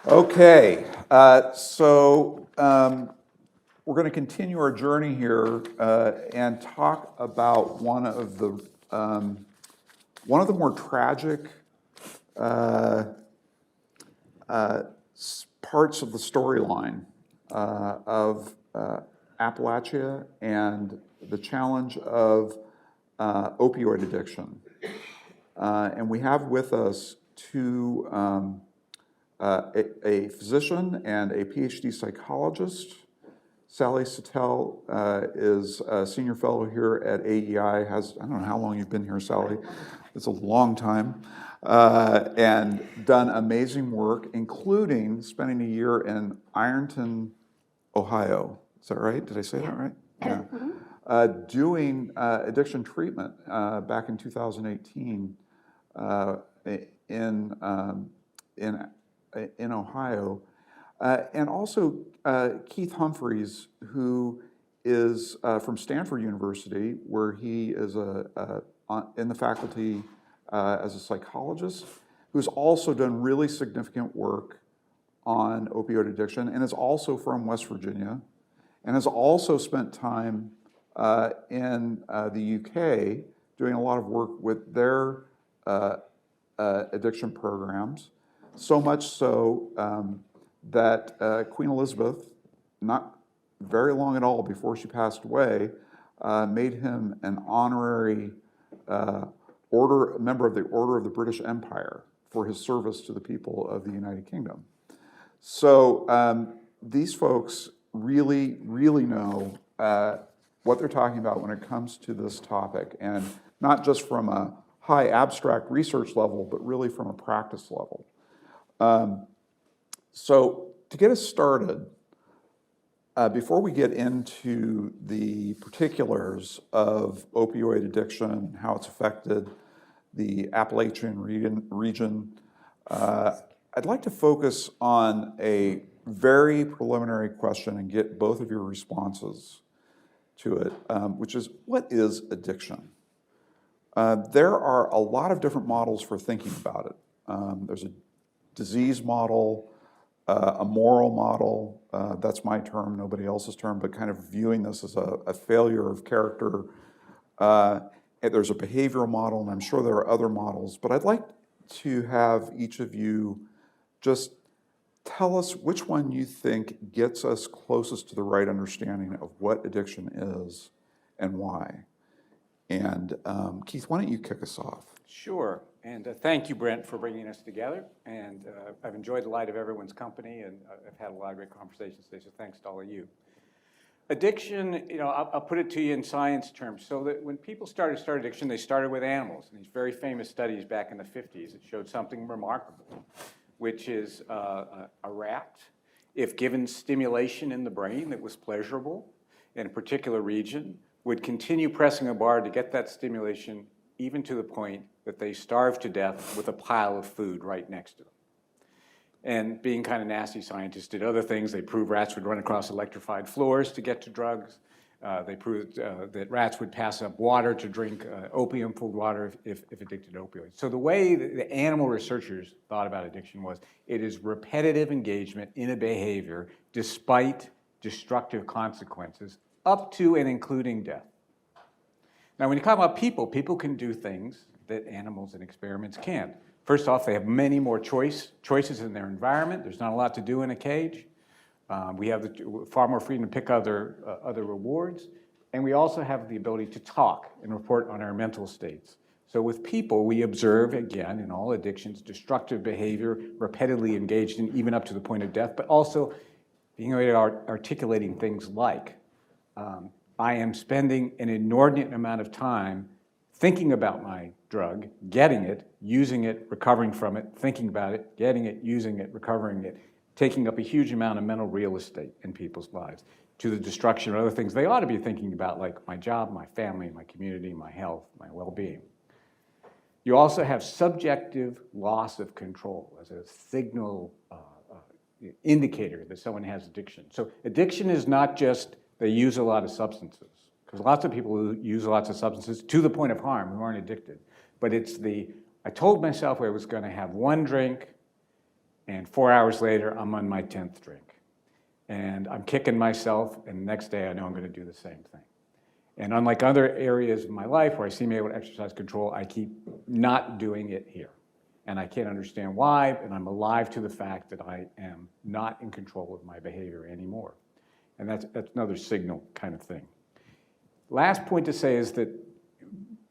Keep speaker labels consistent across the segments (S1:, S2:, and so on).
S1: Okay, we're going to continue our journey here and talk about one of the more tragic parts of the storyline of Appalachia and the challenge of opioid addiction. And we have with us two, a physician and a PhD psychologist. Sally Satel is a senior fellow here at AEI, I don't know how long you've been here, Sally. It's a long time. And done amazing work, including spending a year in Ironton, Ohio. Is that right? Did I say that right? Yeah. Doing addiction treatment back in 2018 in Ohio. And also Keith Humphreys, who is from Stanford University, where he is in the faculty as a psychologist, who's also done really significant work on opioid addiction, and is also from West Virginia, and has also spent time in the UK doing a lot of work with their addiction programs, so much so that Queen Elizabeth, not very long at all before she passed away, made him an honorary member of the Order of the British Empire for his service to the people of the United Kingdom. So these folks really, really know what they're talking about when it comes to this topic, and not just from a high abstract research level, but really from a practice level. So to get us started, before we get into the particulars of opioid addiction and how it's affected the Appalachian region, I'd like to focus on a very preliminary question and get both of your responses to it, which is, what is addiction? There are a lot of different models for thinking about it. There's a disease model, a moral model, that's my term, nobody else's term, but kind of viewing this as a failure of character. And there's a behavioral model, and I'm sure there are other models, but I'd like to have each of you just tell us which one you think gets us closest to the right understanding of what addiction is and why. And Keith, why don't you kick us off?
S2: Sure, and thank you, Brent, for bringing us together. And I've enjoyed the light of everyone's company, and I've had a lot of great conversations today, so thanks to all of you. Addiction, I'll put it to you in science terms. So that when people started addiction, they started with animals. And these very famous studies back in the 50s that showed something remarkable, which is a rat, if given stimulation in the brain that was pleasurable in a particular region, would continue pressing a bar to get that stimulation, even to the point that they starved to death with a pile of food right next to them. And being kind of nasty, scientists did other things. They proved rats would run across electrified floors to get to drugs. They proved that rats would pass up water to drink opium-filled water if addicted to opioids. So the way the animal researchers thought about addiction was it is repetitive engagement in a behavior despite destructive consequences, up to and including death. Now, when you talk about people, people can do things that animals and experiments can't. First off, they have many more choices in their environment. There's not a lot to do in a cage. We have far more freedom to pick other rewards. And we also have the ability to talk and report on our mental states. So with people, we observe, again, in all addictions, destructive behavior, repetitively engaged in, even up to the point of death, but also being able to articulating things like, I am spending an inordinate amount of time thinking about my drug, getting it, using it, recovering from it, thinking about it, getting it, using it, recovering it, taking up a huge amount of mental real estate in people's lives, to the destruction of other things they ought to be thinking about, like my job, my family, my community, my health, my well-being. You also have subjective loss of control as a signal indicator that someone has addiction. So addiction is not just they use a lot of substances, because lots of people who use lots of substances to the point of harm who aren't addicted. But it's I told myself I was going to have one drink, And 4 hours later, I'm on my 10th drink. And I'm kicking myself, and the next day I know I'm going to do the same thing. And unlike other areas of my life where I seem able to exercise control, I keep not doing it here. And I can't understand why, and I'm alive to the fact that I am not in control of my behavior anymore. And that's another signal kind of thing. Last point to say is that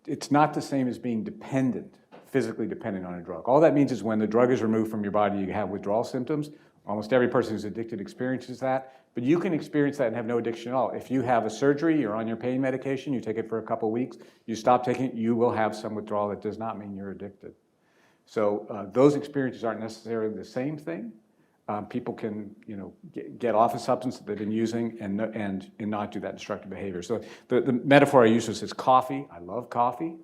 S2: it's not the same as being dependent, physically dependent on a drug. All that means is when the drug is removed from your body, you have withdrawal symptoms. Almost every person who's addicted experiences that, but you can experience that and have no addiction at all. If you have a surgery, you're on your pain medication, you take it for a couple of weeks, you stop taking it, you will have some withdrawal. That does not mean you're addicted. So those experiences aren't necessarily the same thing. People can, get off a substance that they've been using and not do that destructive behavior. So the metaphor I use is coffee. I love coffee.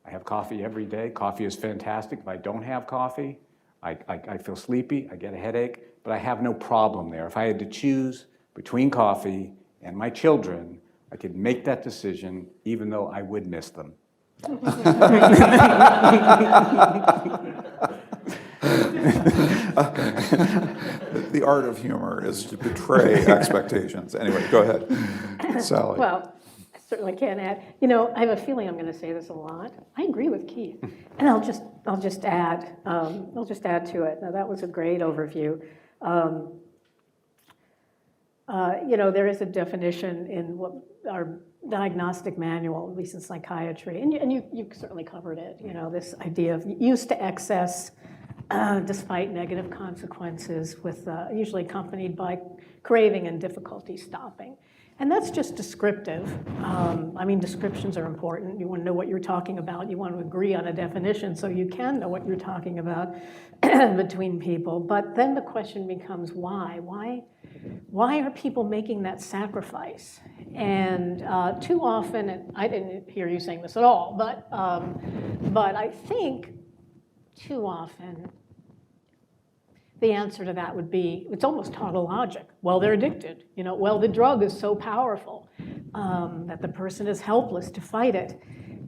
S2: I have coffee every day. Coffee is fantastic. If I don't have coffee, I feel sleepy, I get a headache, but I have no problem there. If I had to choose between coffee and my children, I could make that decision even though I would miss them.
S1: The art of humor is to betray expectations. Anyway, go ahead, Sally.
S3: Well, I certainly can't add. I have a feeling I'm going to say this a lot. I agree with Keith, and I'll just add. I'll just add to it. Now that was a great overview. There is a definition in what our diagnostic manual, at least in psychiatry, and you certainly covered it. This idea of use to excess, despite negative consequences, with usually accompanied by craving and difficulty stopping. And that's just descriptive. Descriptions are important. You want to know what you're talking about. You want to agree on a definition so you can know what you're talking about between people. But then the question becomes why? Why are people making that sacrifice? And too often, and I didn't hear you saying this at all, but I think too often the answer to that would be, it's almost tautologic. Well, they're addicted. Well, the drug is so powerful that the person is helpless to fight it.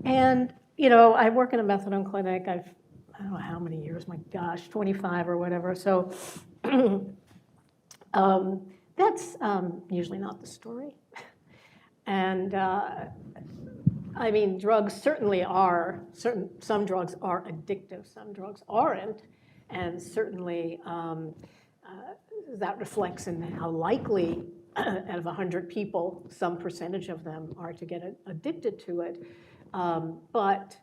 S3: And, I work in a methadone clinic. I don't know how many years, my gosh, 25 or whatever. So that's usually not the story. And drugs certainly are, some drugs are addictive, some drugs aren't. And certainly that reflects in how likely, out of 100 people, some percentage of them are to get addicted to it. But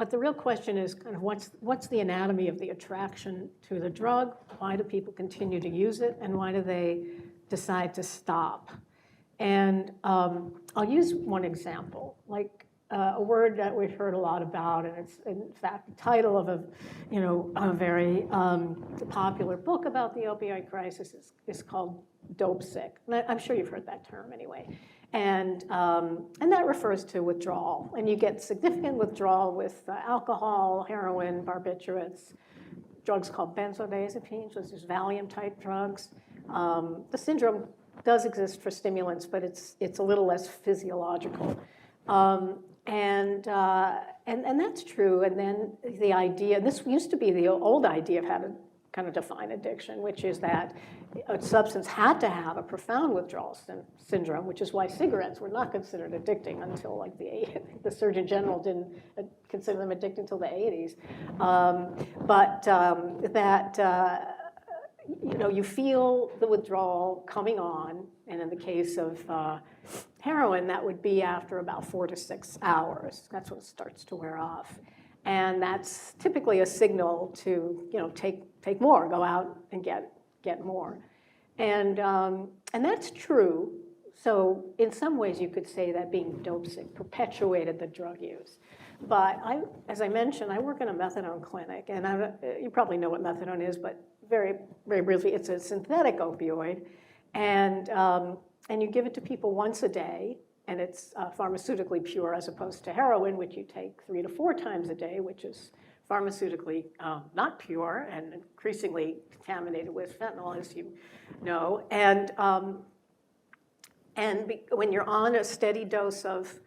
S3: the real question is kind of what's the anatomy of the attraction to the drug? Why do people continue to use it? And why do they decide to stop? And I'll use one example, like a word that we've heard a lot about, and it's in fact the title of a very popular book about the opioid crisis is called dope sick. And I'm sure you've heard that term anyway. And that refers to withdrawal. And you get significant withdrawal with alcohol, heroin, barbiturates, drugs called benzodiazepines, which is Valium-type drugs. The syndrome does exist for stimulants, but it's a little less physiological. And that's true. And then the idea, this used to be the old idea of how to kind of define addiction, which is that a substance had to have a profound withdrawal syndrome, which is why cigarettes were not considered addicting until like the Surgeon General didn't consider them addicting until the 80s. You feel the withdrawal coming on, and in the case of heroin, that would be after about 4 to 6 hours. That's when it starts to wear off. And that's typically a signal to, take more, go out and get more. And that's true. So in some ways, you could say that being dope sick perpetuated the drug use. But as I mentioned, I work in a methadone clinic, and you probably know what methadone is, but very, very briefly, it's a synthetic opioid, and you give it to people once a day, and it's pharmaceutically pure as opposed to heroin, which you take 3 to 4 times a day, which is pharmaceutically not pure and increasingly contaminated with fentanyl, as you know. And when you're on a steady dose of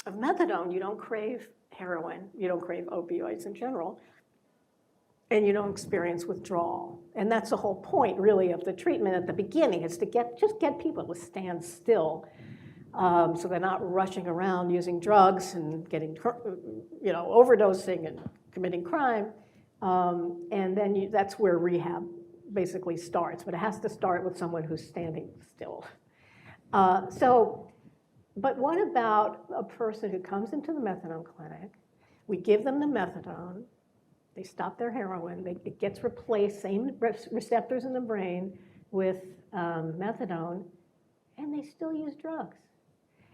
S3: methadone, you don't crave heroin, you don't crave opioids in general. and you don't experience withdrawal. And that's the whole point, really, of the treatment at the beginning, is to just get people to stand still, so they're not rushing around using drugs and getting, overdosing and committing crime. And then that's where rehab basically starts. But it has to start with someone who's standing still. But what about a person who comes into the methadone clinic? We give them the methadone. They stop their heroin. It gets replaced, same receptors in the brain, with methadone, and they still use drugs.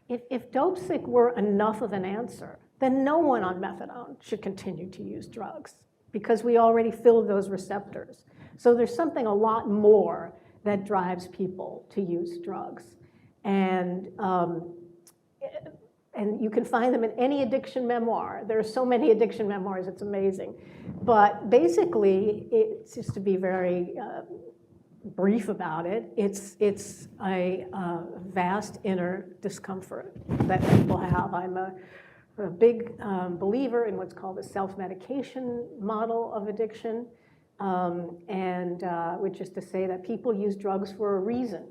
S3: If dope sick were enough of an answer, then no one on methadone should continue to use drugs, because we already filled those receptors. So there's something a lot more that drives people to use drugs. And you can find them in any addiction memoir. There are so many addiction memoirs, it's amazing. But basically, it's just to be very brief about it, it's a vast inner discomfort that people have. I'm a big believer in what's called the self-medication model of addiction, which is to say that people use drugs for a reason.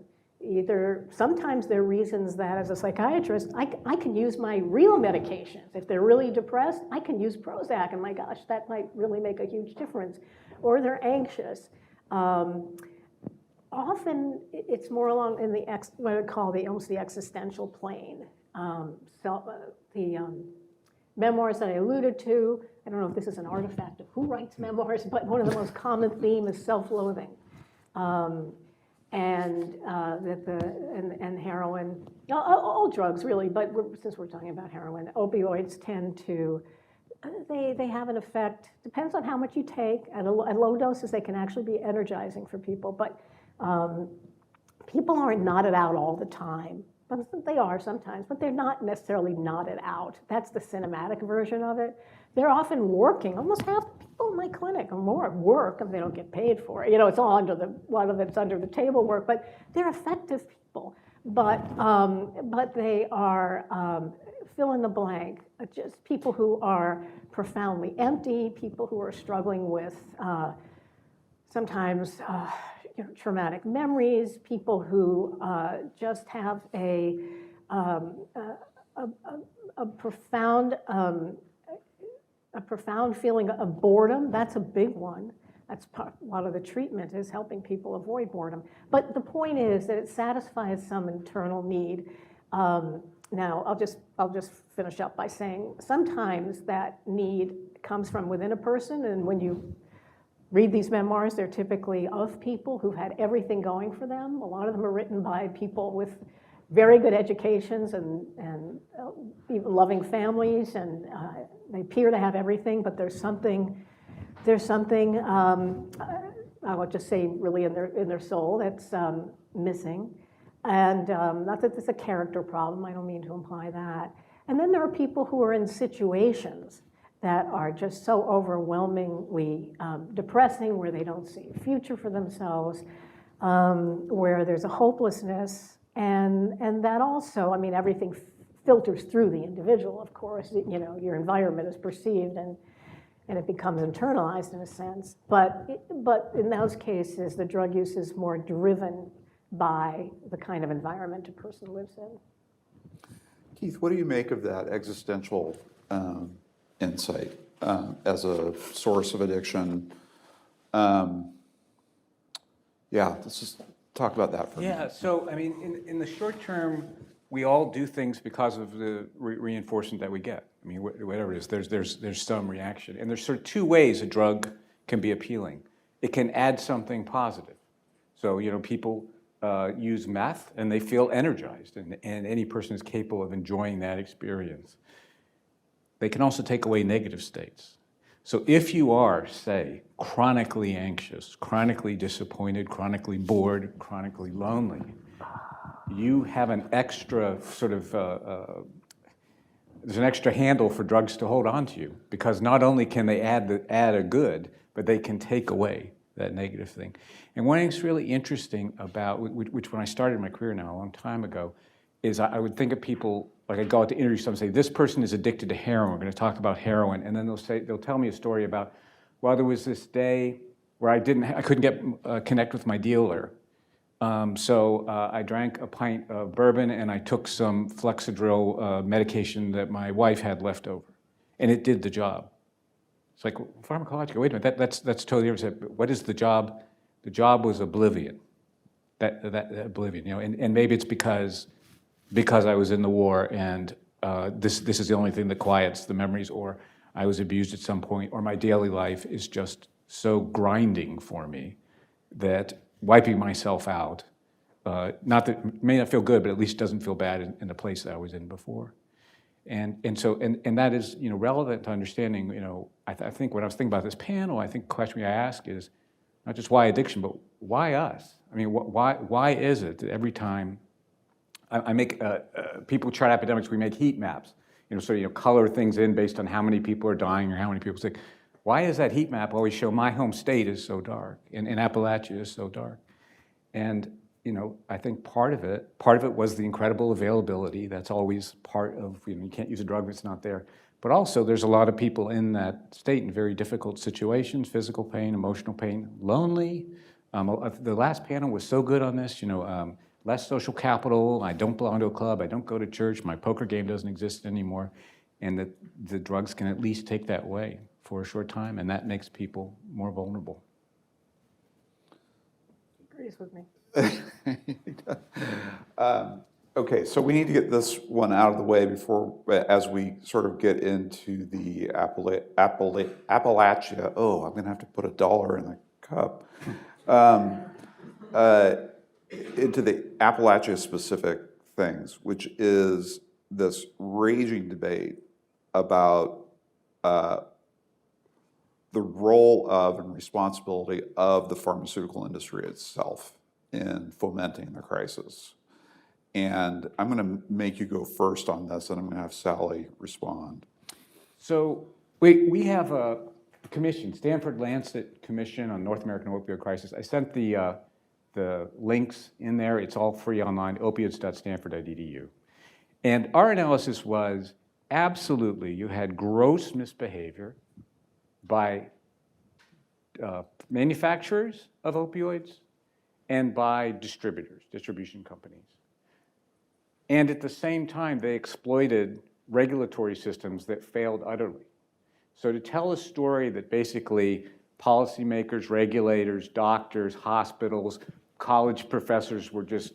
S3: Sometimes there are reasons that, as a psychiatrist, I can use my real medications. If they're really depressed, I can use Prozac, and my gosh, that might really make a huge difference. Or they're anxious. Often it's more along in what I call almost the existential plane. The memoirs that I alluded to, I don't know if this is an artifact of who writes memoirs, but one of the most common themes is self-loathing. And heroin, all drugs really, but since we're talking about heroin, opioids tend to, they have an effect, depends on how much you take. At low doses, they can actually be energizing for people, but people aren't knotted out all the time. They are sometimes, but they're not necessarily knotted out. That's the cinematic version of it. They're often working. Almost half the people in my clinic are more at work if they don't get paid for it. It's all a lot of it's under the table work, but they're effective people. But they are fill in the blank, just people who are profoundly empty, people who are struggling with sometimes traumatic memories, people who just have a profound feeling of boredom. That's a big one. That's a lot of the treatment is helping people avoid boredom. But the point is that it satisfies some internal need. Now, I'll just finish up by saying sometimes that need comes from within a person, and when you read these memoirs, they're typically of people who've had everything going for them. A lot of them are written by people with very good educations and even loving families, and they appear to have everything, but there's something I would just say really in their soul that's missing. And not that it's a character problem, I don't mean to imply that. And then there are people who are in situations that are just so overwhelmingly depressing, where they don't see a future for themselves, where there's a hopelessness, and that also, I mean, everything filters through the individual, of course. Your environment is perceived, and it becomes internalized in a sense. But in those cases, the drug use is more driven by the kind of environment a person lives in.
S1: Keith, what do you make of that existential insight as a source of addiction? Let's just talk about that for a minute.
S2: Yeah, so I mean, in the short term, we all do things because of the reinforcement that we get. I mean, whatever it is, there's some reaction. And there's sort of two ways a drug can be appealing. It can add something positive. So, people use meth and they feel energized, and any person is capable of enjoying that experience. They can also take away negative states. So if you are, say, chronically anxious, chronically disappointed, chronically bored, chronically lonely, you have an extra sort of, there's an extra handle for drugs to hold on to you, because not only can they add a good, but they can take away that negative thing. And one thing that's really interesting about, which when I started my career now, a long time ago, is I would think of people, like I'd go out to interview someone and say, this person is addicted to heroin, we're going to talk about heroin, and then they'll tell me a story about Well, there was this day where I couldn't get connect with my dealer. So I drank a pint of bourbon and I took some Flexidril medication that my wife had left over, and it did the job. It's like, pharmacological, wait a minute, that's totally different. What is the job? The job was oblivion. That oblivion, and maybe it's because I was in the war and this is the only thing that quiets the memories, or I was abused at some point, or my daily life is just so grinding for me that wiping myself out, not that it may not feel good, but at least doesn't feel bad in the place that I was in before. And so that is relevant to understanding. I think when I was thinking about this panel, I think the question I ask is not just why addiction, but why us? I mean, why is it that every time I make people chart epidemics, we make heat maps, so color things in based on how many people are dying or how many people are sick. Why does that heat map always show my home state is so dark and Appalachia is so dark? And I think part of it was the incredible availability. That's always part of, you can't use a drug that's not there. But also there's a lot of people in that state in very difficult situations, physical pain, emotional pain, lonely. The last panel was so good on this, less social capital, I don't belong to a club, I don't go to church, my poker game doesn't exist anymore, and that the drugs can at least take that away for a short time, and that makes people more vulnerable.
S3: Agrees with me.
S1: Okay, so we need to get this one out of the way as we sort of get into the Appalachia. Oh, I'm going to have to put $1 in the cup. Into the Appalachia-specific things, which is this raging debate about the role of and responsibility of the pharmaceutical industry itself in fomenting the crisis. And I'm going to make you go first on this, and I'm going to have Sally respond.
S2: So we have a commission, Stanford Lancet Commission on North American Opioid Crisis. I sent the links in there. It's all free online, opioids.stanford.edu. And our analysis was absolutely you had gross misbehavior by manufacturers of opioids and by distribution companies. And at the same time, they exploited regulatory systems that failed utterly. So to tell a story that basically policymakers, regulators, doctors, hospitals, college professors were just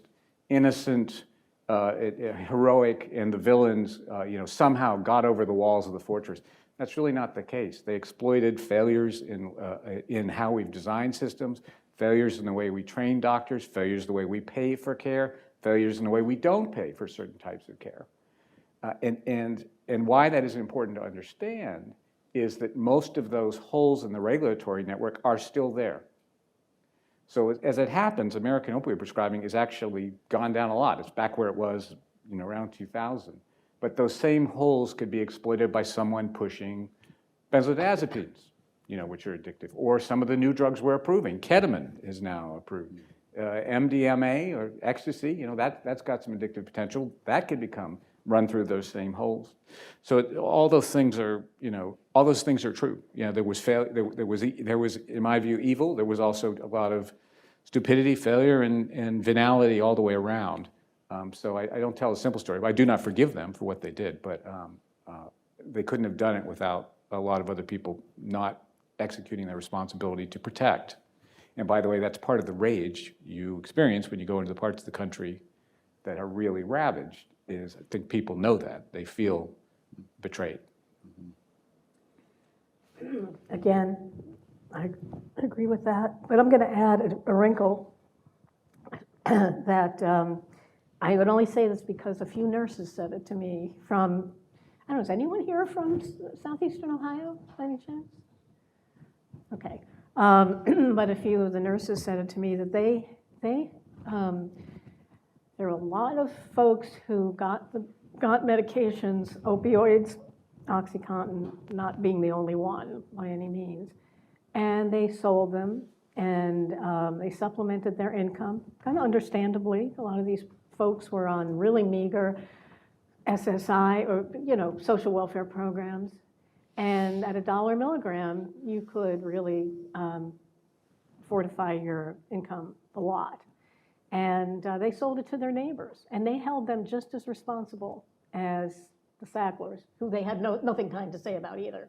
S2: innocent, heroic, and the villains somehow got over the walls of the fortress. That's really not the case. They exploited failures in how we've designed systems, failures in the way we train doctors, failures in the way we pay for care, failures in the way we don't pay for certain types of care. And why that is important to understand is that most of those holes in the regulatory network are still there. So as it happens, American opioid prescribing has actually gone down a lot. It's back where it was around 2000. But those same holes could be exploited by someone pushing benzodiazepines, which are addictive, or some of the new drugs we're approving. Ketamine is now approved. MDMA or ecstasy, that's got some addictive potential. That could run through those same holes. So all those things are, true. There was, in my view, evil. There was also a lot of stupidity, failure, and venality all the way around. So I don't tell a simple story. I do not forgive them for what they did, but they couldn't have done it without a lot of other people not executing their responsibility to protect. And by the way, that's part of the rage you experience when you go into the parts of the country that are really ravaged. I think people know that. They feel betrayed.
S3: Again, I agree with that, but I'm going to add a wrinkle that I would only say this because a few nurses said it to me from, I don't know, is anyone here from Southeastern Ohio by any chance? Okay. But a few of the nurses said it to me that there are a lot of folks who got medications, opioids, OxyContin, not being the only one by any means, and they sold them and they supplemented their income, kind of understandably. A lot of these folks were on really meager SSI or social welfare programs, And at $1 a milligram, you could really fortify your income a lot. And they sold it to their neighbors, and they held them just as responsible as the Sacklers, who they had nothing kind to say about either.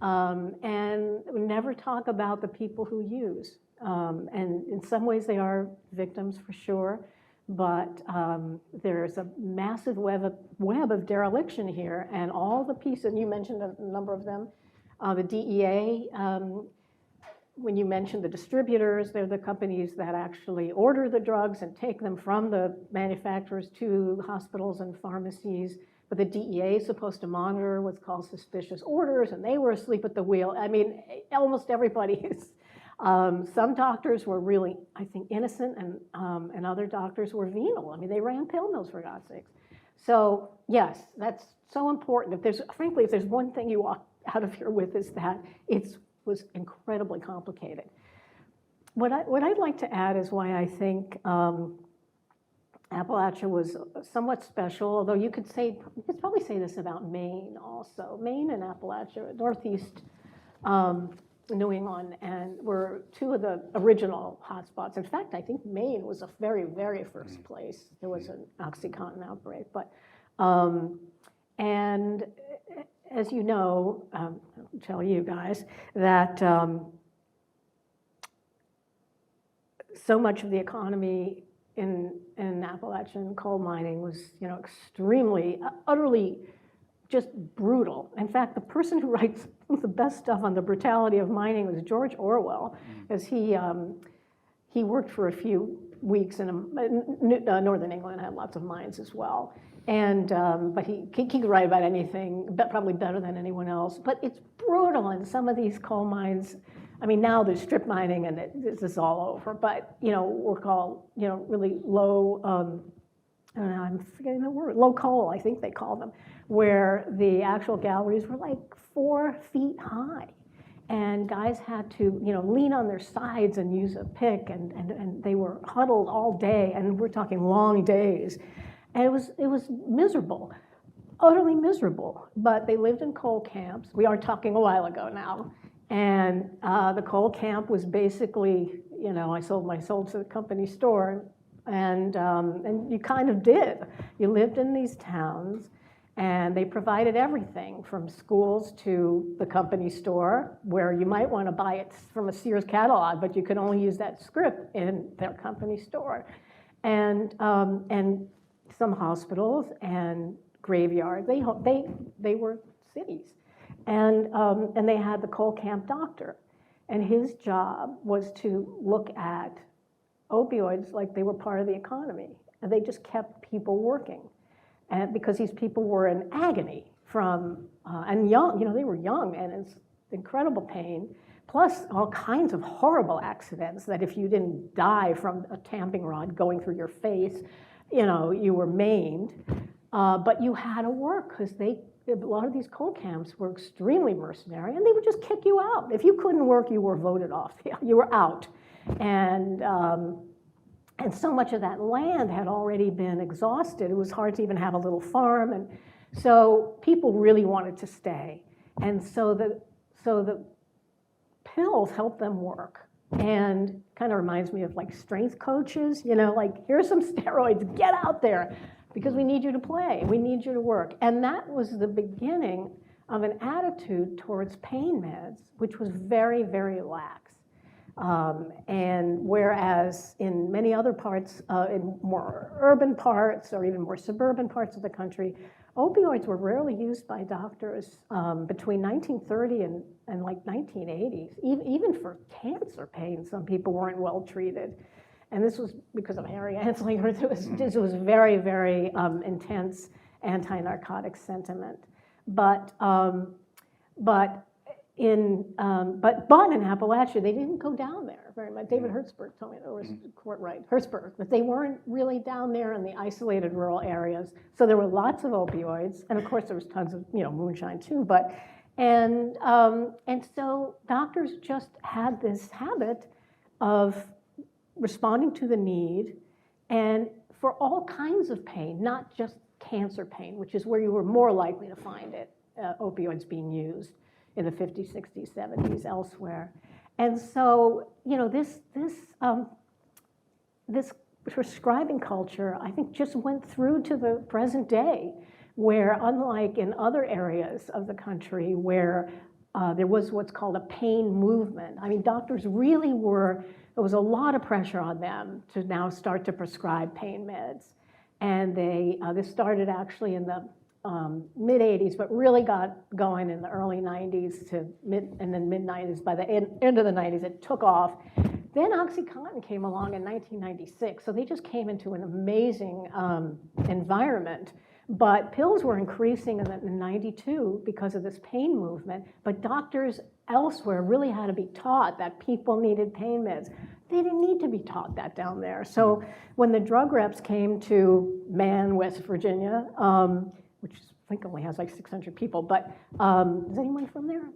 S3: And we never talk about the people who use. And in some ways they are victims for sure, but there's a massive web of dereliction here, and all the pieces, and you mentioned a number of them, the DEA, when you mentioned the distributors, they're the companies that actually order the drugs and take them from the manufacturers to hospitals and pharmacies. But the DEA is supposed to monitor what's called suspicious orders, and they were asleep at the wheel. I mean, almost everybody is. Some doctors were really, I think, innocent, and other doctors were venal. I mean, they ran pill mills, for God's sakes. So yes, that's so important. Frankly, if there's one thing you walk out of here with, is that it was incredibly complicated. What I'd like to add is why I think Appalachia was somewhat special, although you could probably say this about Maine also. Maine and Appalachia, Northeast New England, and were two of the original hotspots. In fact, I think Maine was the very, very first place there was an OxyContin outbreak. But and as you know, I'll tell you guys that so much of the economy in Appalachian coal mining was, extremely, utterly just brutal. In fact, the person who writes the best stuff on the brutality of mining was George Orwell, as he worked for a few weeks in Northern England, had lots of mines as well. And but he could write about anything, probably better than anyone else. But it's brutal in some of these coal mines. I mean, now there's strip mining, and this is all over. But we're called really low. I'm forgetting the word. Low coal, I think they call them, where the actual galleries were like 4 feet high, and guys had to lean on their sides and use a pick, and they were huddled all day, and we're talking long days. And it was miserable, utterly miserable. But they lived in coal camps. We are talking a while ago now. And the coal camp was basically, I sold to the company store. And you kind of did. You lived in these towns, and they provided everything from schools to the company store, where you might want to buy it from a Sears catalog, but you could only use that script in their company store. And some hospitals and graveyards. They were cities, and they had the coal camp doctor, and his job was to look at opioids like they were part of the economy, and they just kept people working, and because these people were in agony and young, they were young, and it's incredible pain, plus all kinds of horrible accidents that if you didn't die from a tamping rod going through your face, you were maimed, but you had to work because a lot of these coal camps were extremely mercenary, and they would just kick you out. If you couldn't work, you were voted off. You were out. And so much of that land had already been exhausted. It was hard to even have a little farm, and so people really wanted to stay. And so the pills helped them work. And kind of reminds me of like strength coaches, like here's some steroids, get out there, because we need you to play, we need you to work. And that was the beginning of an attitude towards pain meds, which was very, very lax. And whereas in many other parts, in more urban parts or even more suburban parts of the country, opioids were rarely used by doctors between 1930 and like 1980s. Even for cancer pain, some people weren't well treated. And this was because of Harry Anslinger. It was very, very intense anti-narcotic sentiment. But in Appalachia, they didn't go down there very much. David Hertzberg told me, or was Courtright, Hertzberg, but they weren't really down there in the isolated rural areas. So there were lots of opioids, and of course there was tons of moonshine too. And so doctors just had this habit of responding to the need, and for all kinds of pain, not just cancer pain, which is where you were more likely to find it, opioids being used. in the 50s, 60s, 70s, elsewhere. And so, this prescribing culture, I think, just went through to the present day, where unlike in other areas of the country where there was what's called a pain movement. I mean, doctors really there was a lot of pressure on them to now start to prescribe pain meds. And this started actually in the mid-'80s, but really got going in the early '90s and then mid-'90s. By the end of the '90s, it took off. Then OxyContin came along in 1996, so they just came into an amazing environment. But pills were increasing in '92 because of this pain movement, but doctors elsewhere really had to be taught that people needed pain meds. They didn't need to be taught that down there. So when the drug reps came to Man, West Virginia, which I think only has like 600 people, but is anyone from there?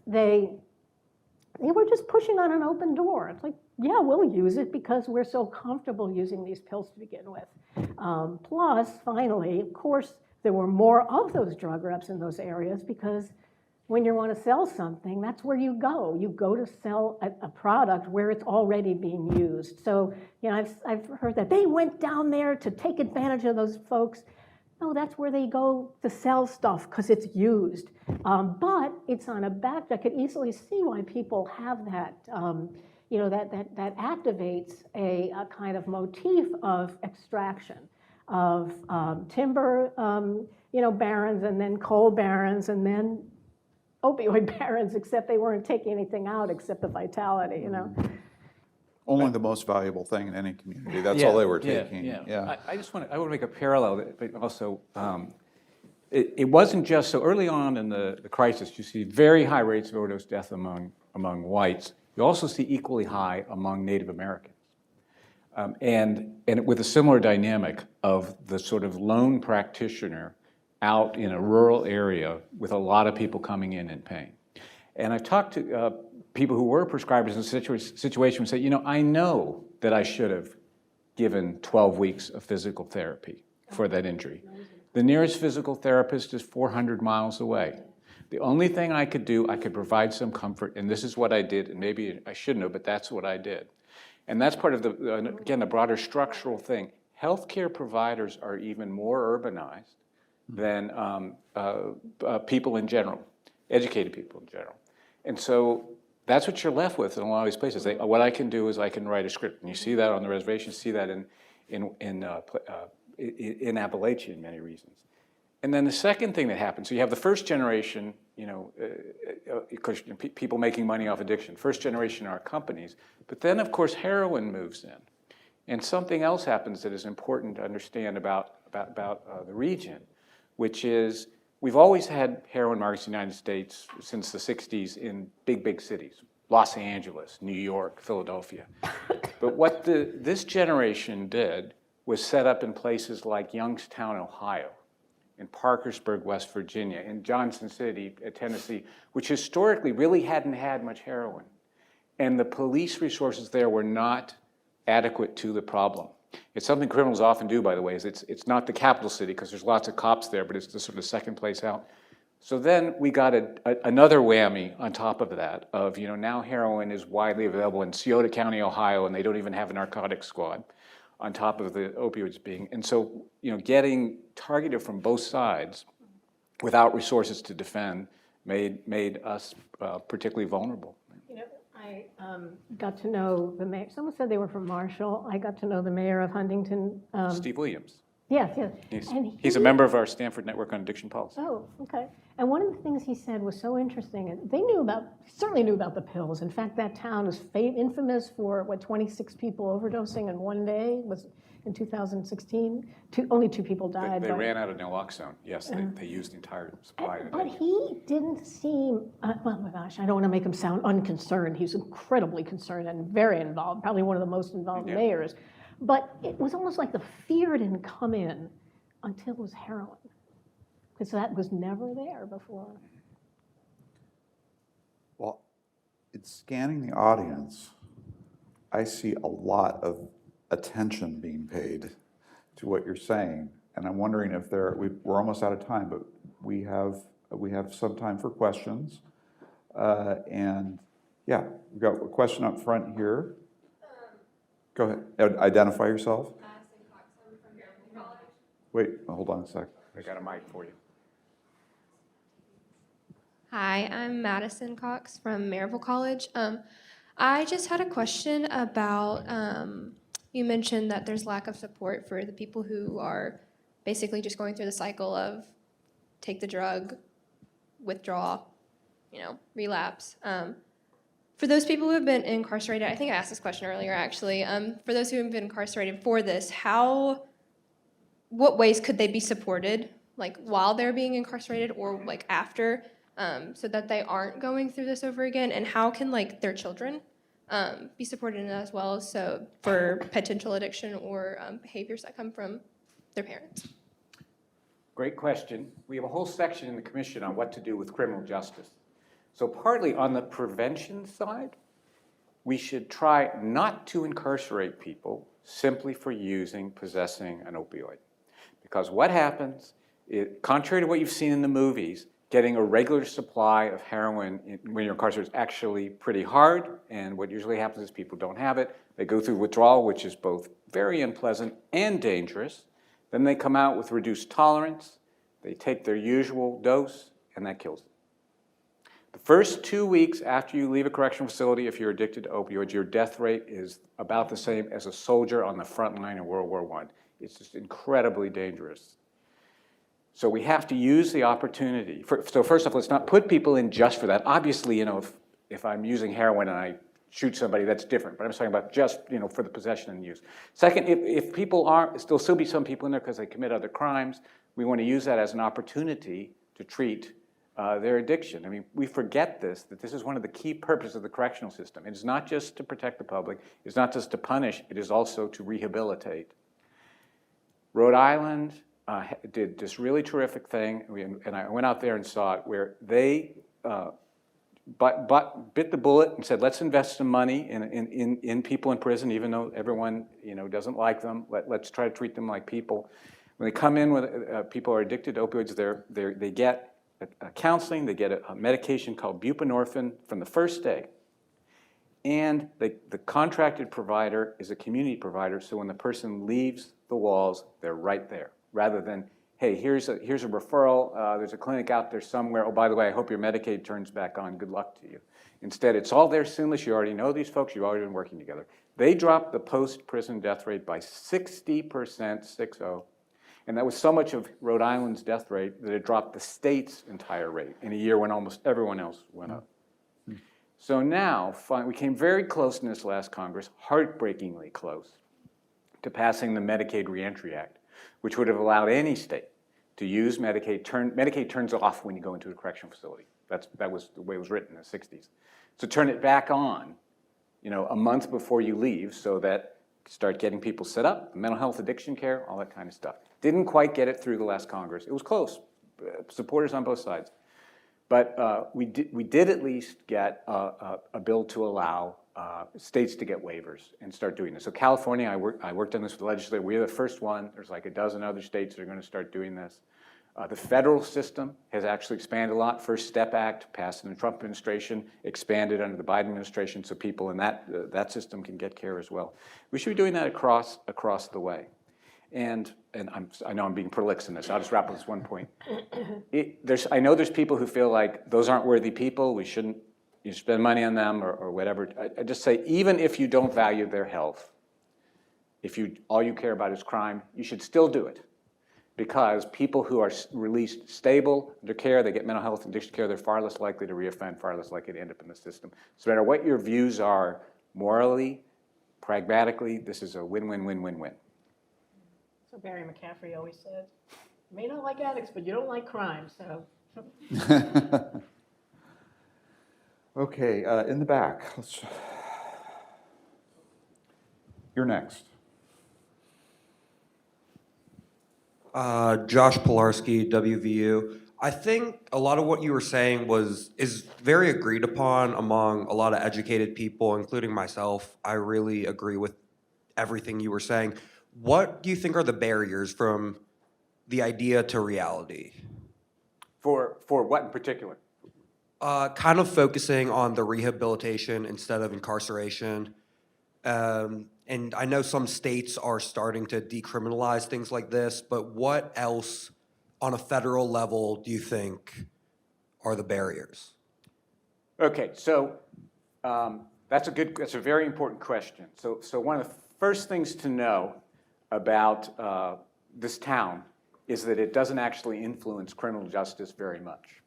S3: They were just pushing on an open door. It's like, yeah, we'll use it because we're so comfortable using these pills to begin with. Plus, finally, of course, there were more of those drug reps in those areas because when you want to sell something, that's where you go. You go to sell a product where it's already being used. So, I've heard that they went down there to take advantage of those folks. No, that's where they go to sell stuff because it's used. But it's on a back. I could easily see why people have that. That activates a kind of motif of extraction, of timber, barons, and then coal barons, and then opioid barons, except they weren't taking anything out except the vitality,
S1: Only the most valuable thing in any community. That's all they were taking.
S2: Yeah. I want to make a parallel, but also it wasn't just so early on in the crisis. You see very high rates of overdose death among whites. You also see equally high among Native Americans, and with a similar dynamic of the sort of lone practitioner out in a rural area with a lot of people coming in pain. And I've talked to people who were prescribers in a situation who say, I know that I should have given 12 weeks of physical therapy for that injury. The nearest physical therapist is 400 miles away. The only thing I could do, I could provide some comfort, and this is what I did, and maybe I shouldn't have, but that's what I did. And that's part of the broader structural thing. Healthcare providers are even more urbanized than people in general, educated people in general. And so that's what you're left with in a lot of these places. What I can do is I can write a script, and you see that on the reservation, see that in Appalachian in many reasons. And then the second thing that happens, so you have the first generation, because people making money off addiction. First generation are companies, but then of course heroin moves in, and something else happens that is important to understand about the region, which is we've always had heroin markets in the United States since the '60s in big cities, Los Angeles, New York, Philadelphia. But what this generation did was set up in places like Youngstown, Ohio, in Parkersburg, West Virginia, in Johnson City, Tennessee, which historically really hadn't had much heroin. And the police resources there were not adequate to the problem. It's something criminals often do, by the way, is it's not the capital city because there's lots of cops there, but it's the sort of second place out. So then we got another whammy on top of that of, now heroin is widely available in Scioto County, Ohio, and they don't even have a narcotics squad on top of the opioids being. And so, getting targeted from both sides without resources to defend made us particularly vulnerable.
S3: I got to know the mayor. Someone said they were from Marshall. I got to know the mayor of Huntington.
S2: Steve Williams.
S3: Yes.
S2: He's a member of our Stanford Network on Addiction Policy.
S3: Oh, okay. And one of the things he said was so interesting. They certainly knew about the pills. In fact, that town is infamous for 26 people overdosing in one day. Was in 2016. Only 2 people died.
S2: They ran out of naloxone. Yes, they used the entire supply.
S3: But he didn't seem, oh my gosh, I don't want to make him sound unconcerned. He's incredibly concerned and very involved, probably one of the most involved mayors. But it was almost like the fear didn't come in until it was heroin, because that was never there before.
S1: Well, in scanning the audience, I see a lot of attention being paid to what you're saying. And I'm wondering if we're almost out of time, but we have we have some time for questions. And yeah, we've got a question up front here. Go ahead, identify yourself. Wait, hold on a sec.
S2: I got a mic for you.
S4: Hi, I'm Madison Cox from Maryville College. I just had a question about, you mentioned that there's lack of support for the people who are basically just going through the cycle of take the drug, withdraw, relapse. For those people who have been incarcerated, I think I asked this question earlier actually, for those who have been incarcerated for this, what ways could they be supported, like while they're being incarcerated or like after, so that they aren't going through this over again? And how can like their children be supported in that as well, so for potential addiction or behaviors that come from their parents?
S2: Great question. We have a whole section in the commission on what to do with criminal justice. So partly on the prevention side, we should try not to incarcerate people simply for possessing an opioid. Because what happens, contrary to what you've seen in the movies, getting a regular supply of heroin when you're incarcerated is actually pretty hard, and what usually happens is people don't have it. They go through withdrawal, which is both very unpleasant and dangerous. Then they come out with reduced tolerance. They take their usual dose, and that kills them. The first 2 weeks after you leave a correctional facility, if you're addicted to opioids, your death rate is about the same as a soldier on the front line in World War I. It's just incredibly dangerous. So we have to use the opportunity. So first off, let's not put people in just for that. Obviously, if I'm using heroin and I shoot somebody, that's different. But I'm just talking about just, for the possession and use. Second, if people there'll still be some people in there because they commit other crimes, we want to use that as an opportunity to treat their addiction. I mean, we forget that this is one of the key purposes of the correctional system. It's not just to protect the public. It's not just to punish. It is also to rehabilitate. Rhode Island did this really terrific thing, and I went out there and saw it, where they bit the bullet and said, let's invest some money in people in prison, even though everyone doesn't like them. Let's try to treat them like people. When they come in with people who are addicted to opioids, they get counseling, they get a medication called buprenorphine from the first day. And the contracted provider is a community provider, so when the person leaves the walls, they're right there. Rather than, hey, here's a referral, there's a clinic out there somewhere, oh, by the way, I hope your Medicaid turns back on, good luck to you. Instead, it's all there seamless, you already know these folks, you've already been working together. They dropped the post-prison death rate by 60%, 60. And that was so much of Rhode Island's death rate that it dropped the state's entire rate in a year when almost everyone else went up. So now, we came very close in this last Congress, heartbreakingly close, to passing the Medicaid Reentry Act, which would have allowed any state to use Medicaid. Medicaid turns off when you go into a correctional facility. That was the way it was written in the 60s. So turn it back on, a month before you leave, so that start getting people set up, mental health addiction care, all that kind of stuff. Didn't quite get it through the last Congress. It was close, supporters on both sides. But we did at least get a bill to allow states to get waivers and start doing this. So California, I worked on this with the legislature. We're the first one. There's like a dozen other states that are going to start doing this. The federal system has actually expanded a lot. First Step Act passed in the Trump administration, expanded under the Biden administration, so people in that system can get care as well. We should be doing that across the way. And I know I'm being prolix in this. I'll just wrap up this one point. I know there's people who feel like those aren't worthy people. We shouldn't spend money on them or whatever. I just say, even if you don't value their health, if all you care about is crime, you should still do it. Because people who are released stable under care, they get mental health and addiction care, they're far less likely to reoffend, far less likely to end up in the system. So no matter what your views are morally, pragmatically, this is a win-win-win-win-win.
S3: So Barry McCaffrey always said, you may not like addicts, but you don't like crime, so.
S1: Okay, in the back. You're next.
S5: Josh Pilarski, WVU. I think a lot of what you were saying is very agreed upon among a lot of educated people, including myself. I really agree with everything you were saying. What do you think are the barriers from the idea to reality?
S2: For what in particular?
S5: Kind of focusing on the rehabilitation instead of incarceration. And I know some states are starting to decriminalize things like this, but what else on a federal level do you think are the barriers?
S2: Okay, so that's a very important question. So one of the first things to know about this town is that it doesn't actually influence criminal justice very much.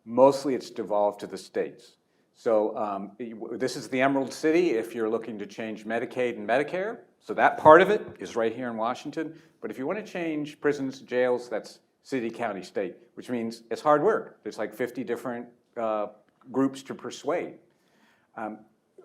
S2: Mostly it's devolved to the states. So this is the Emerald City if you're looking to change Medicaid and Medicare. So that part of it is right here in Washington. But if you want to change prisons, jails, that's city, county, state, which means it's hard work. There's like 50 different groups to persuade.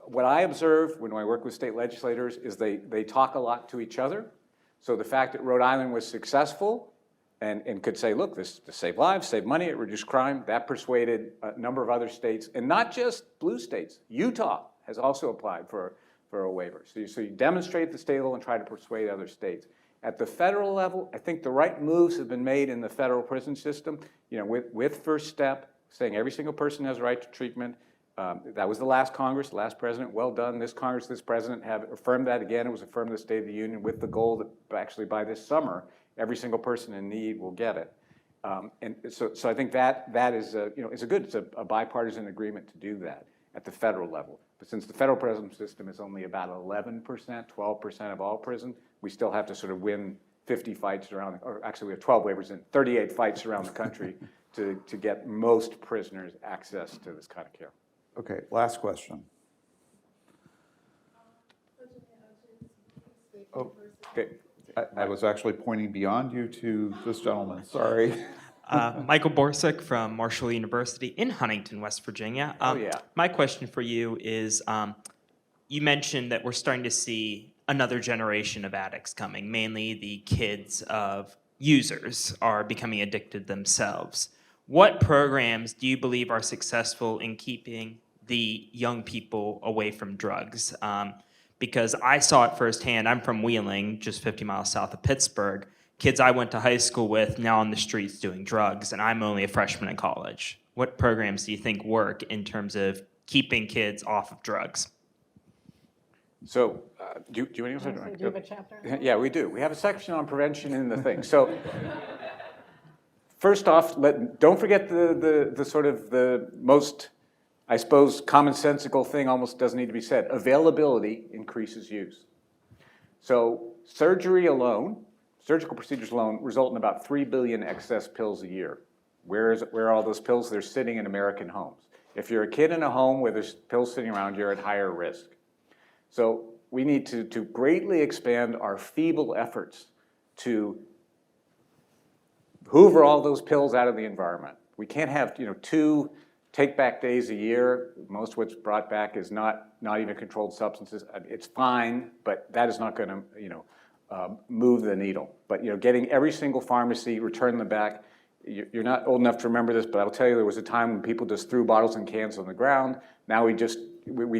S2: What I observe when I work with state legislators is they talk a lot to each other. So the fact that Rhode Island was successful and could say, look, this save lives, save money, it reduced crime, that persuaded a number of other states, and not just blue states. Utah has also applied for a waiver. So you demonstrate at the state level and try to persuade other states. At the federal level, I think the right moves have been made in the federal prison system, with First Step, saying every single person has a right to treatment. That was the last Congress, the last president, well done. This Congress, this president have affirmed that again. It was affirmed in the State of the Union with the goal that actually by this summer, every single person in need will get it. And so I think that is it's a bipartisan agreement to do that at the federal level. But since the federal prison system is only about 11%, 12% of all prison, we still have to sort of win 50 fights around, or actually we have 12 waivers and 38 fights around the country to get most prisoners access to this kind of care.
S1: Okay, last question. Oh,
S2: Okay.
S1: I was actually pointing beyond you to this gentleman, sorry.
S6: Michael Borsick from Marshall University in Huntington, West Virginia.
S2: Yeah.
S6: My question for you is, you mentioned that we're starting to see another generation of addicts coming, mainly the kids of users are becoming addicted themselves. What programs do you believe are successful in keeping the young people away from drugs? Because I saw it firsthand. I'm from Wheeling, just 50 miles south of Pittsburgh. Kids I went to high school with now on the streets doing drugs, and I'm only a freshman in college. What programs do you think work in terms of keeping kids off of drugs?
S2: So do you want to answer?
S3: Do you have a chapter?
S2: Yeah, we do. We have a section on prevention in the thing. So first off, don't forget the sort of the most, I suppose, commonsensical thing almost doesn't need to be said. Availability increases use. So surgical procedures alone result in about 3 billion excess pills a year. Where are all those pills? They're sitting in American homes. If you're a kid in a home where there's pills sitting around, you're at higher risk. So we need to greatly expand our feeble efforts to hoover all those pills out of the environment. We can't have 2 take-back days a year. Most of what's brought back is not even controlled substances. It's fine, but that is not going to move the needle. But getting every single pharmacy, return them back. You're not old enough to remember this, but I'll tell you there was a time when people just threw bottles and cans on the ground. Now we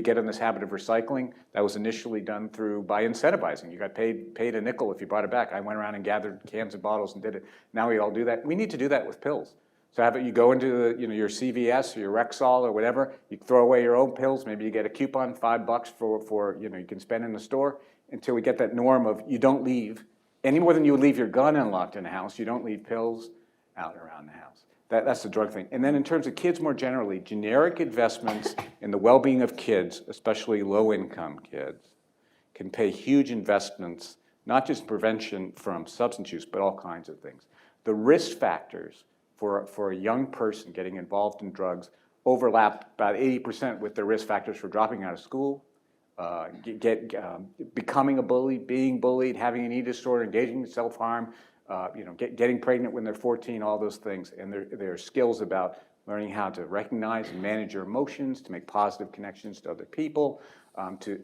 S2: get in this habit of recycling. That was initially done by incentivizing. You got paid a nickel if you brought it back. I went around and gathered cans and bottles and did it. Now we all do that. We need to do that with pills. So you go into your CVS or your Rexall or whatever, you throw away your own pills, maybe you get a coupon, $5 for you can spend in the store, until we get that norm of you don't leave, any more than you would leave your gun unlocked in the house, you don't leave pills out around the house. That's the drug thing. And then in terms of kids more generally, generic investments in the well-being of kids, especially low-income kids, can pay huge investments, not just prevention from substance use, but all kinds of things. The risk factors for a young person getting involved in drugs overlap about 80% with the risk factors for dropping out of school, becoming a bully, being bullied, having an eating disorder, engaging in self-harm, getting pregnant when they're 14, all those things. And there are skills about learning how to recognize and manage your emotions, to make positive connections to other people, to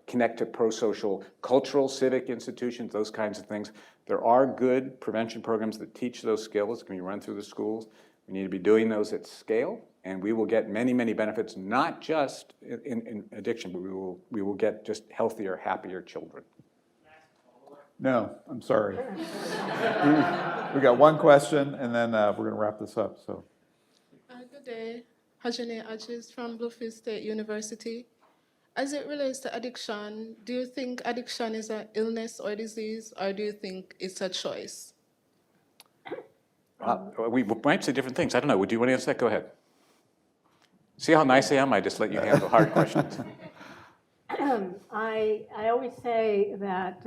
S2: connect to pro-social, cultural, civic institutions, those kinds of things. There are good prevention programs that teach those skills, can be run through the schools. We need to be doing those at scale, and we will get many, many benefits, not just in addiction, but we will get just healthier, happier children.
S1: No, I'm sorry. We got one question, and then we're going to wrap this up, so.
S7: Good day. Hajane Ajis from Bluefield State University. As it relates to addiction, do you think addiction is an illness or disease, or do you think it's a choice?
S2: We might say different things. I don't know. Would you want to answer that? Go ahead. See how nice I am? I just let you handle hard questions.
S3: I always say that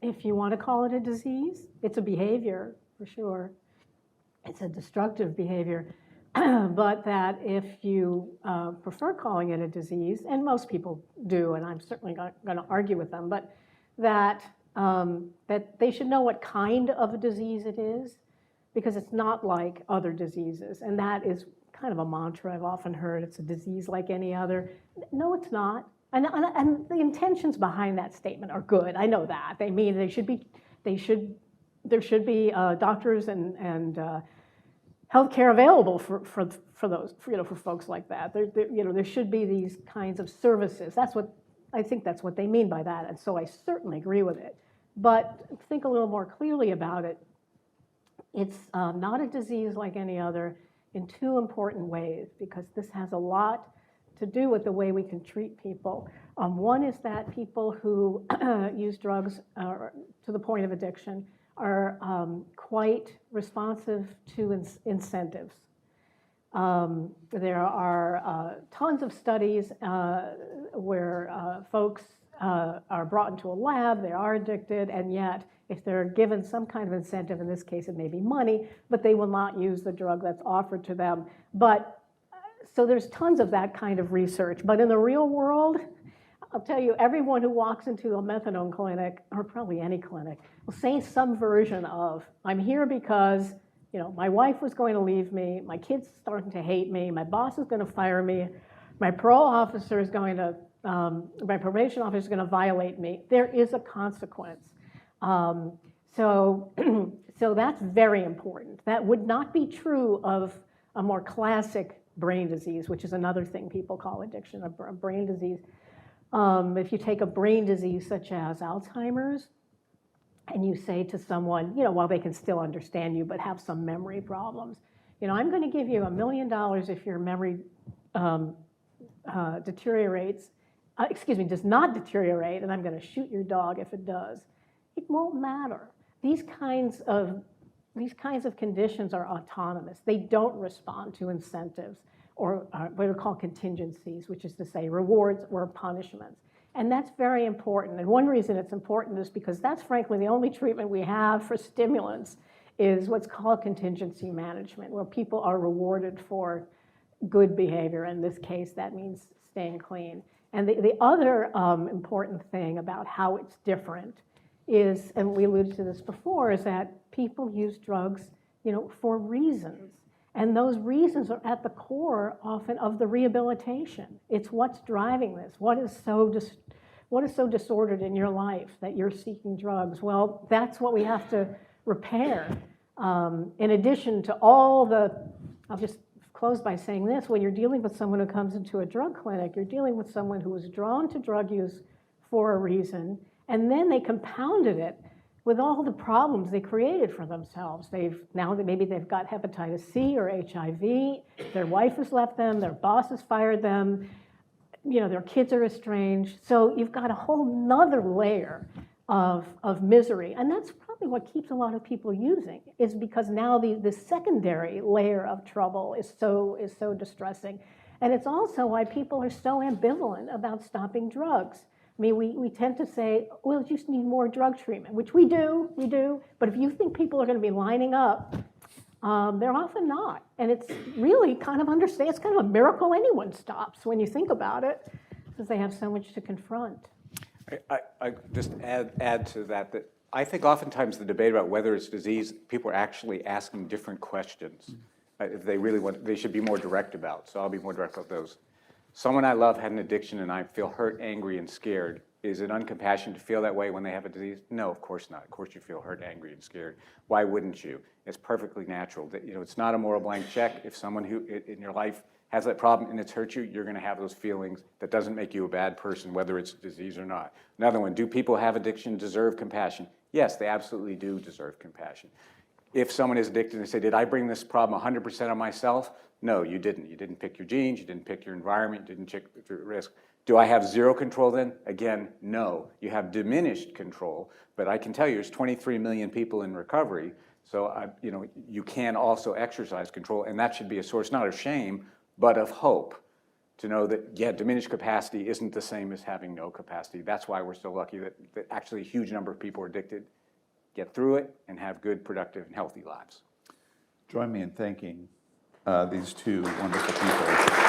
S3: if you want to call it a disease, it's a behavior, for sure. It's a destructive behavior. But that if you prefer calling it a disease, and most people do, and I'm certainly not going to argue with them, but that they should know what kind of a disease it is, because it's not like other diseases. And that is kind of a mantra I've often heard. It's a disease like any other. No, it's not. And the intentions behind that statement are good. I know that. They mean there should be doctors and healthcare available for those, for folks like that. There should be these kinds of services. I think that's what they mean by that, and so I certainly agree with it. But think a little more clearly about it. It's not a disease like any other in two important ways, because this has a lot to do with the way we can treat people. One is that people who use drugs to the point of addiction are quite responsive to incentives. There are tons of studies where folks are brought into a lab, they are addicted, and yet if they're given some kind of incentive, in this case it may be money, but they will not use the drug that's offered to them. So there's tons of that kind of research. But in the real world, I'll tell you, everyone who walks into a methadone clinic, or probably any clinic, will say some version of, I'm here because my wife was going to leave me, my kid's starting to hate me, my boss is going to fire me, my parole officer is going to, my probation officer is going to violate me. There is a consequence. So that's very important. That would not be true of a more classic brain disease, which is another thing people call addiction, a brain disease. If you take a brain disease such as Alzheimer's, and you say to someone, while they can still understand you but have some memory problems, I'm going to give you $1 million if your memory does not deteriorate, and I'm going to shoot your dog if it does. It won't matter. These kinds of conditions are autonomous. They don't respond to incentives or what are called contingencies, which is to say rewards or punishments. And that's very important. And one reason it's important is because that's frankly the only treatment we have for stimulants is what's called contingency management, where people are rewarded for good behavior. In this case, that means staying clean. And the other important thing about how it's different is, and we alluded to this before, is that people use drugs, for reasons. And those reasons are at the core often of the rehabilitation. It's what's driving this. What is so disordered in your life that you're seeking drugs? Well, that's what we have to repair. In addition to all I'll just close by saying this, when you're dealing with someone who comes into a drug clinic, you're dealing with someone who was drawn to drug use for a reason, and then they compounded it with all the problems they created for themselves. Maybe they've got hepatitis C or HIV, their wife has left them, their boss has fired them, their kids are estranged. So you've got a whole nother layer of misery. And that's probably what keeps a lot of people using, is because now the secondary layer of trouble is so distressing. And it's also why people are so ambivalent about stopping drugs. I mean, we tend to say, well, you just need more drug treatment, which we do. But if you think people are going to be lining up, they're often not. And it's really it's kind of a miracle anyone stops when you think about it, because they have so much to confront.
S2: I just add to that I think oftentimes the debate about whether it's disease, people are actually asking different questions. If they really want, they should be more direct about. So I'll be more direct about those. Someone I love had an addiction and I feel hurt, angry, and scared. Is it uncompassionate to feel that way when they have a disease? No, of course not. Of course you feel hurt, angry, and scared. Why wouldn't you? It's perfectly natural. It's not a moral blank check. If someone who in your life has that problem and it's hurt you, you're going to have those feelings. That doesn't make you a bad person, whether it's disease or not. Another one, do people have addiction deserve compassion? Yes, they absolutely do deserve compassion. if someone is addicted and say, did I bring this problem 100% on myself? No, you didn't. You didn't pick your genes, you didn't pick your environment, you didn't check your risk. Do I have zero control then? Again, no. You have diminished control, but I can tell you there's 23 million people in recovery, so you can also exercise control, and that should be a source not of shame, but of hope, to know that, yeah, diminished capacity isn't the same as having no capacity. That's why we're so lucky that actually a huge number of people are addicted, get through it, and have good, productive, and healthy lives.
S1: Join me in thanking these two wonderful people.